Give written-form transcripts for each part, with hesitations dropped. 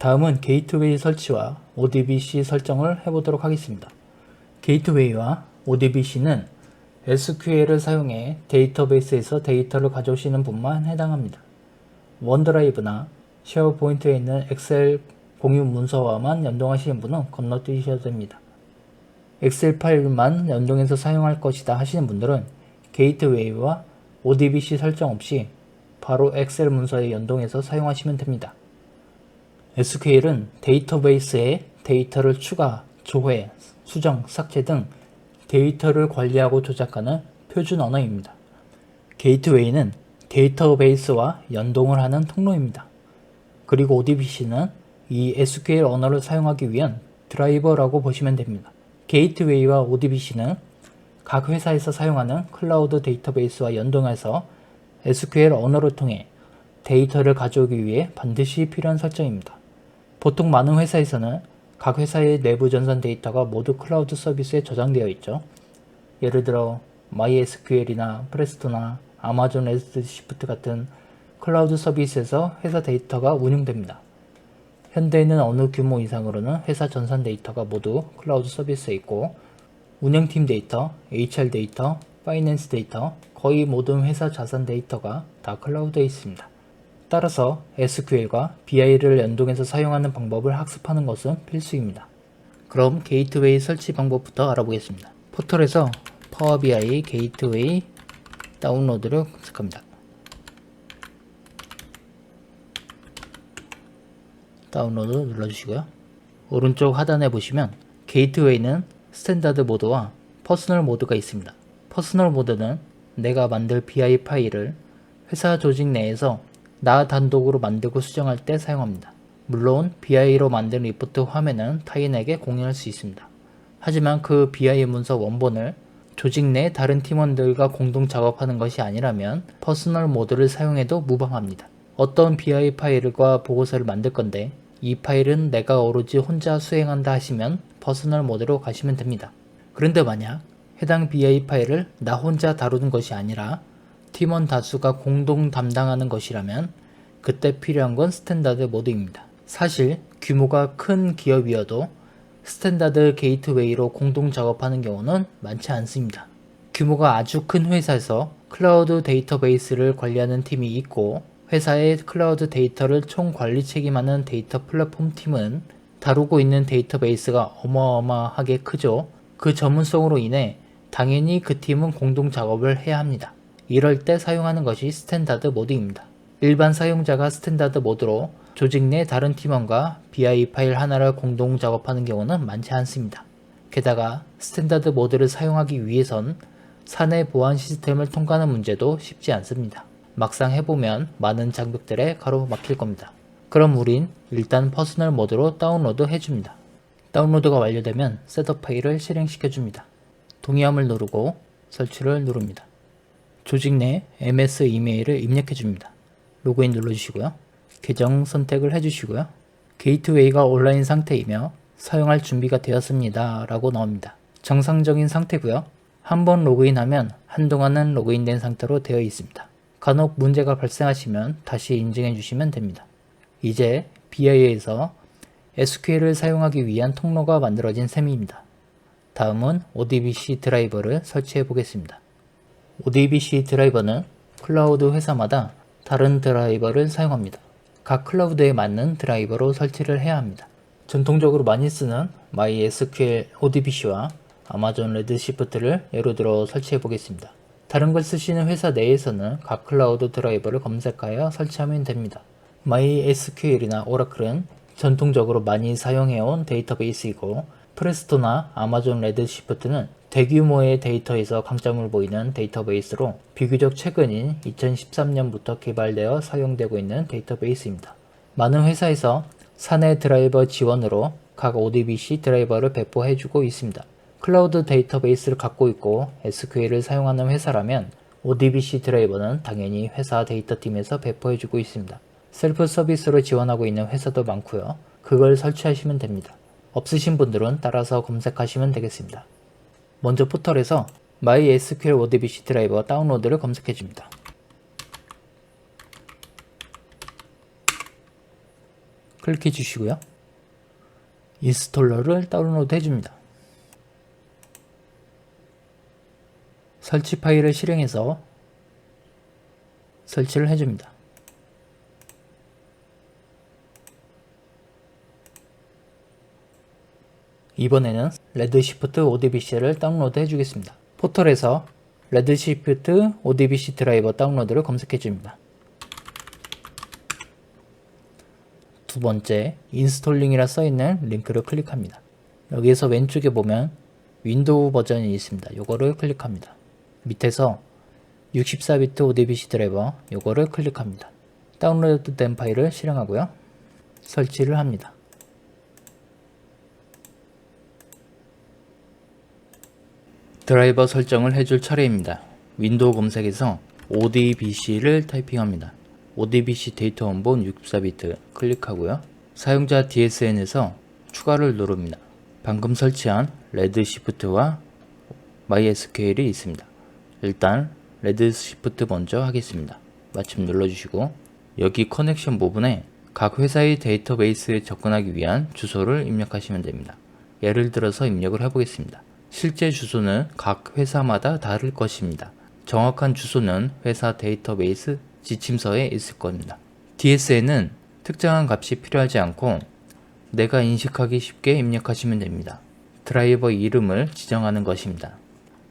다음은 게이트웨이 설치와 ODBC 설정을 해보도록 하겠습니다. 게이트웨이와 ODBC는 SQL을 사용해 데이터베이스에서 데이터를 가져오시는 분만 해당합니다. 원드라이브나 쉐어포인트에 있는 엑셀 공유 문서와만 연동하시는 분은 건너뛰셔도 됩니다. 엑셀 파일만 연동해서 사용할 것이다 하시는 분들은 게이트웨이와 ODBC 설정 없이 바로 엑셀 문서에 연동해서 사용하시면 됩니다. SQL은 데이터베이스에 데이터를 추가, 조회, 수정, 삭제 등 데이터를 관리하고 조작하는 표준 언어입니다. 게이트웨이는 데이터베이스와 연동을 하는 통로입니다. 그리고 ODBC는 이 SQL 언어를 사용하기 위한 드라이버라고 보시면 됩니다. 게이트웨이와 ODBC는 각 회사에서 사용하는 클라우드 데이터베이스와 연동해서 SQL 언어를 통해 데이터를 가져오기 위해 반드시 필요한 설정입니다. 보통 많은 회사에서는 각 회사의 내부 전산 데이터가 모두 클라우드 서비스에 저장되어 있죠. 예를 들어 MySQL이나 프레스토나 아마존 레드시프트 같은 클라우드 서비스에서 회사 데이터가 운영됩니다. 현대에는 어느 규모 이상으로는 회사 전산 데이터가 모두 클라우드 서비스에 있고 운영팀 데이터, HR 데이터, 파이낸스 데이터, 거의 모든 회사 자산 데이터가 다 클라우드에 있습니다. 따라서 SQL과 BI를 연동해서 사용하는 방법을 학습하는 것은 필수입니다. 그럼 게이트웨이 설치 방법부터 알아보겠습니다. 포털에서 파워 BI 게이트웨이 다운로드를 검색합니다. 다운로드 눌러주시고요. 오른쪽 하단에 보시면 게이트웨이는 스탠다드 모드와 퍼스널 모드가 있습니다. 퍼스널 모드는 내가 만들 BI 파일을 회사 조직 내에서 나 단독으로 만들고 수정할 때 사용합니다. 물론 BI로 만든 리포트 화면은 타인에게 공유할 수 있습니다. 하지만 그 BI 문서 원본을 조직 내 다른 팀원들과 공동 작업하는 것이 아니라면 퍼스널 모드를 사용해도 무방합니다. 어떤 BI 파일과 보고서를 만들 건데 이 파일은 내가 오로지 혼자 수행한다 하시면 퍼스널 모드로 가시면 됩니다. 그런데 만약 해당 BI 파일을 나 혼자 다루는 것이 아니라 팀원 다수가 공동 담당하는 것이라면 그때 필요한 건 스탠다드 모드입니다. 사실 규모가 큰 기업이어도 스탠다드 게이트웨이로 공동 작업하는 경우는 많지 않습니다. 규모가 아주 큰 회사에서 클라우드 데이터베이스를 관리하는 팀이 있고 회사의 클라우드 데이터를 총 관리 책임하는 데이터 플랫폼 팀은 다루고 있는 데이터베이스가 어마어마하게 크죠. 그 전문성으로 인해 당연히 그 팀은 공동 작업을 해야 합니다. 이럴 때 사용하는 것이 스탠다드 모드입니다. 일반 사용자가 스탠다드 모드로 조직 내 다른 팀원과 BI 파일 하나를 공동 작업하는 경우는 많지 않습니다. 게다가 스탠다드 모드를 사용하기 위해선 사내 보안 시스템을 통과하는 문제도 쉽지 않습니다. 막상 해보면 많은 장벽들에 가로막힐 겁니다. 그럼 우린 일단 퍼스널 모드로 다운로드 해줍니다. 다운로드가 완료되면 셋업 파일을 실행시켜줍니다. 동의함을 누르고 설치를 누릅니다. 조직 내 MS 이메일을 입력해줍니다. 로그인 눌러주시고요. 계정 선택을 해주시고요. 게이트웨이가 온라인 상태이며 사용할 준비가 되었습니다 라고 나옵니다. 정상적인 상태고요. 한번 로그인하면 한동안은 로그인된 상태로 되어 있습니다. 간혹 문제가 발생하시면 다시 인증해 주시면 됩니다. 이제 BI에서 SQL을 사용하기 위한 통로가 만들어진 셈입니다. 다음은 ODBC 드라이버를 설치해 보겠습니다. ODBC 드라이버는 클라우드 회사마다 다른 드라이버를 사용합니다. 각 클라우드에 맞는 드라이버로 설치를 해야 합니다. 전통적으로 많이 쓰는 MySQL ODBC와 아마존 레드시프트를 예로 들어 설치해 보겠습니다. 다른 걸 쓰시는 회사 내에서는 각 클라우드 드라이버를 검색하여 설치하면 됩니다. MySQL이나 오라클은 전통적으로 많이 사용해온 데이터베이스이고 프레스토나 아마존 레드시프트는 대규모의 데이터에서 강점을 보이는 데이터베이스로 비교적 최근인 2013년부터 개발되어 사용되고 있는 데이터베이스입니다. 많은 회사에서 사내 드라이버 지원으로 각 ODBC 드라이버를 배포해주고 있습니다. 클라우드 데이터베이스를 갖고 있고 SQL을 사용하는 회사라면 ODBC 드라이버는 당연히 회사 데이터팀에서 배포해주고 있습니다. 셀프 서비스로 지원하고 있는 회사도 많고요. 그걸 설치하시면 됩니다. 없으신 분들은 따라서 검색하시면 되겠습니다. 먼저 포털에서 MySQL ODBC 드라이버 다운로드를 검색해줍니다. 클릭해 주시고요. 인스톨러를 다운로드 해줍니다. 설치 파일을 실행해서 설치를 해줍니다. 이번에는 레드시프트 ODBC를 다운로드 해주겠습니다. 포털에서 레드시프트 ODBC 드라이버 다운로드를 검색해 줍니다. 두 번째, 인스톨링이라 써있는 링크를 클릭합니다. 여기에서 왼쪽에 보면 윈도우 버전이 있습니다. 요거를 클릭합니다. 밑에서 64비트 ODBC 드라이버 요거를 클릭합니다. 다운로드 된 파일을 실행하고요. 설치를 합니다. 드라이버 설정을 해줄 차례입니다. 윈도우 검색에서 ODBC를 타이핑합니다. ODBC 데이터 원본 64비트 클릭하고요. 사용자 DSN에서 추가를 누릅니다. 방금 설치한 레드시프트와 MySQL이 있습니다. 일단 레드시프트 먼저 하겠습니다. 마침 눌러주시고 여기 커넥션 부분에 각 회사의 데이터베이스에 접근하기 위한 주소를 입력하시면 됩니다. 예를 들어서 입력을 해보겠습니다. 실제 주소는 각 회사마다 다를 것입니다. 정확한 주소는 회사 데이터베이스 지침서에 있을 겁니다. DSN은 특정한 값이 필요하지 않고 내가 인식하기 쉽게 입력하시면 됩니다. 드라이버 이름을 지정하는 것입니다.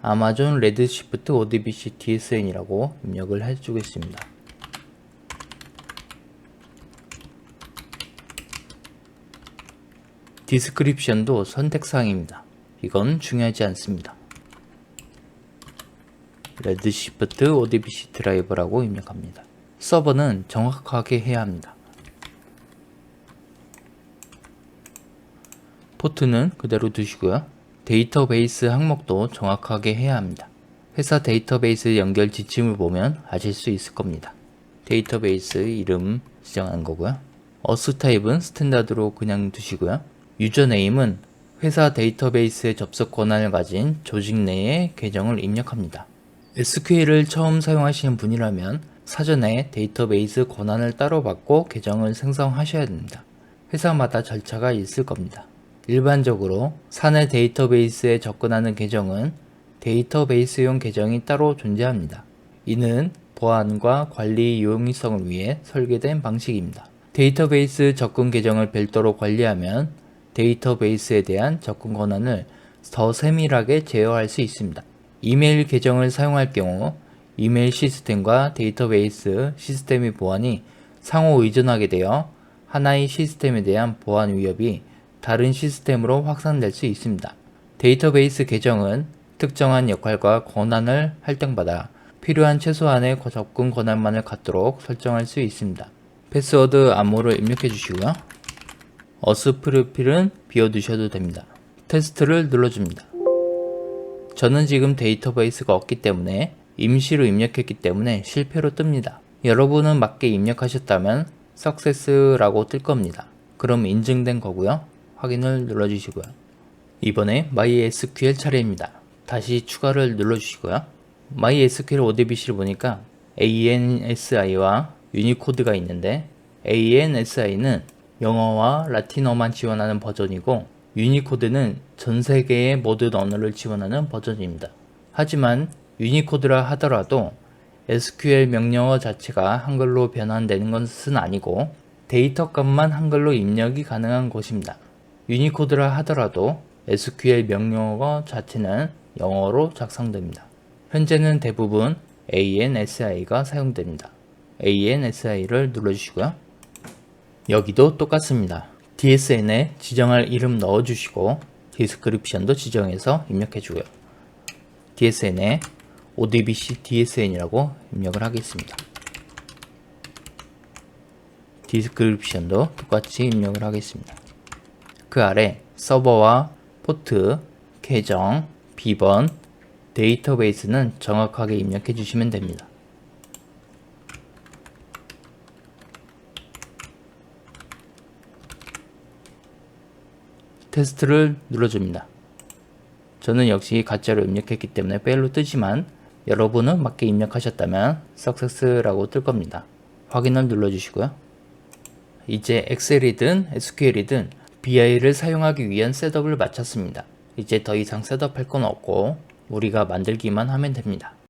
아마존 레드시프트 ODBC DSN이라고 입력을 해주겠습니다. 디스크립션도 선택사항입니다. 이건 중요하지 않습니다. 레드시프트 ODBC 드라이버라고 입력합니다. 서버는 정확하게 해야 합니다. 포트는 그대로 두시고요. 데이터베이스 항목도 정확하게 해야 합니다. 회사 데이터베이스 연결 지침을 보면 아실 수 있을 겁니다. 데이터베이스 이름 지정한 거고요. 어스 타입은 스탠다드로 그냥 두시고요. 유저네임은 회사 데이터베이스에 접속 권한을 가진 조직 내의 계정을 입력합니다. SQL을 처음 사용하시는 분이라면 사전에 데이터베이스 권한을 따로 받고 계정을 생성하셔야 됩니다. 회사마다 절차가 있을 겁니다. 일반적으로 사내 데이터베이스에 접근하는 계정은 데이터베이스용 계정이 따로 존재합니다. 이는 보안과 관리 용이성을 위해 설계된 방식입니다. 데이터베이스 접근 계정을 별도로 관리하면 데이터베이스에 대한 접근 권한을 더 세밀하게 제어할 수 있습니다. 이메일 계정을 사용할 경우 이메일 시스템과 데이터베이스 시스템의 보안이 상호 의존하게 되어 하나의 시스템에 대한 보안 위협이 다른 시스템으로 확산될 수 있습니다. 데이터베이스 계정은 특정한 역할과 권한을 할당받아 필요한 최소한의 접근 권한만을 갖도록 설정할 수 있습니다. 패스워드 암호를 입력해 주시고요. 어스 프로필은 비워두셔도 됩니다. 테스트를 눌러줍니다. 저는 지금 데이터베이스가 없기 때문에 임시로 입력했기 때문에 실패로 뜹니다. 여러분은 맞게 입력하셨다면 Success라고 뜰 겁니다. 그럼 인증된 거고요. 확인을 눌러주시고요. 이번에 MySQL 차례입니다. 다시 추가를 눌러주시고요. MySQL ODBC를 보니까 ANSI와 유니코드가 있는데 ANSI는 영어와 라틴어만 지원하는 버전이고 유니코드는 전 세계의 모든 언어를 지원하는 버전입니다. 하지만 유니코드라 하더라도 SQL 명령어 자체가 한글로 변환되는 것은 아니고 데이터 값만 한글로 입력이 가능한 것입니다. 유니코드라 하더라도 SQL 명령어 자체는 영어로 작성됩니다. 현재는 대부분 ANSI가 사용됩니다. ANSI를 눌러주시고요. 여기도 똑같습니다. DSN에 지정할 이름 넣어주시고 디스크립션도 지정해서 입력해주고요. DSN에 ODBC DSN이라고 입력을 하겠습니다. 디스크립션도 똑같이 입력을 하겠습니다. 그 아래 서버와 포트, 계정, 비번, 데이터베이스는 정확하게 입력해 주시면 됩니다. 테스트를 눌러줍니다. 저는 역시 가짜로 입력했기 때문에 페일로 뜨지만 여러분은 맞게 입력하셨다면 Success라고 뜰 겁니다. 확인을 눌러주시고요. 이제 엑셀이든 SQL이든 BI를 사용하기 위한 셋업을 마쳤습니다. 이제 더 이상 셋업할 건 없고 우리가 만들기만 하면 됩니다.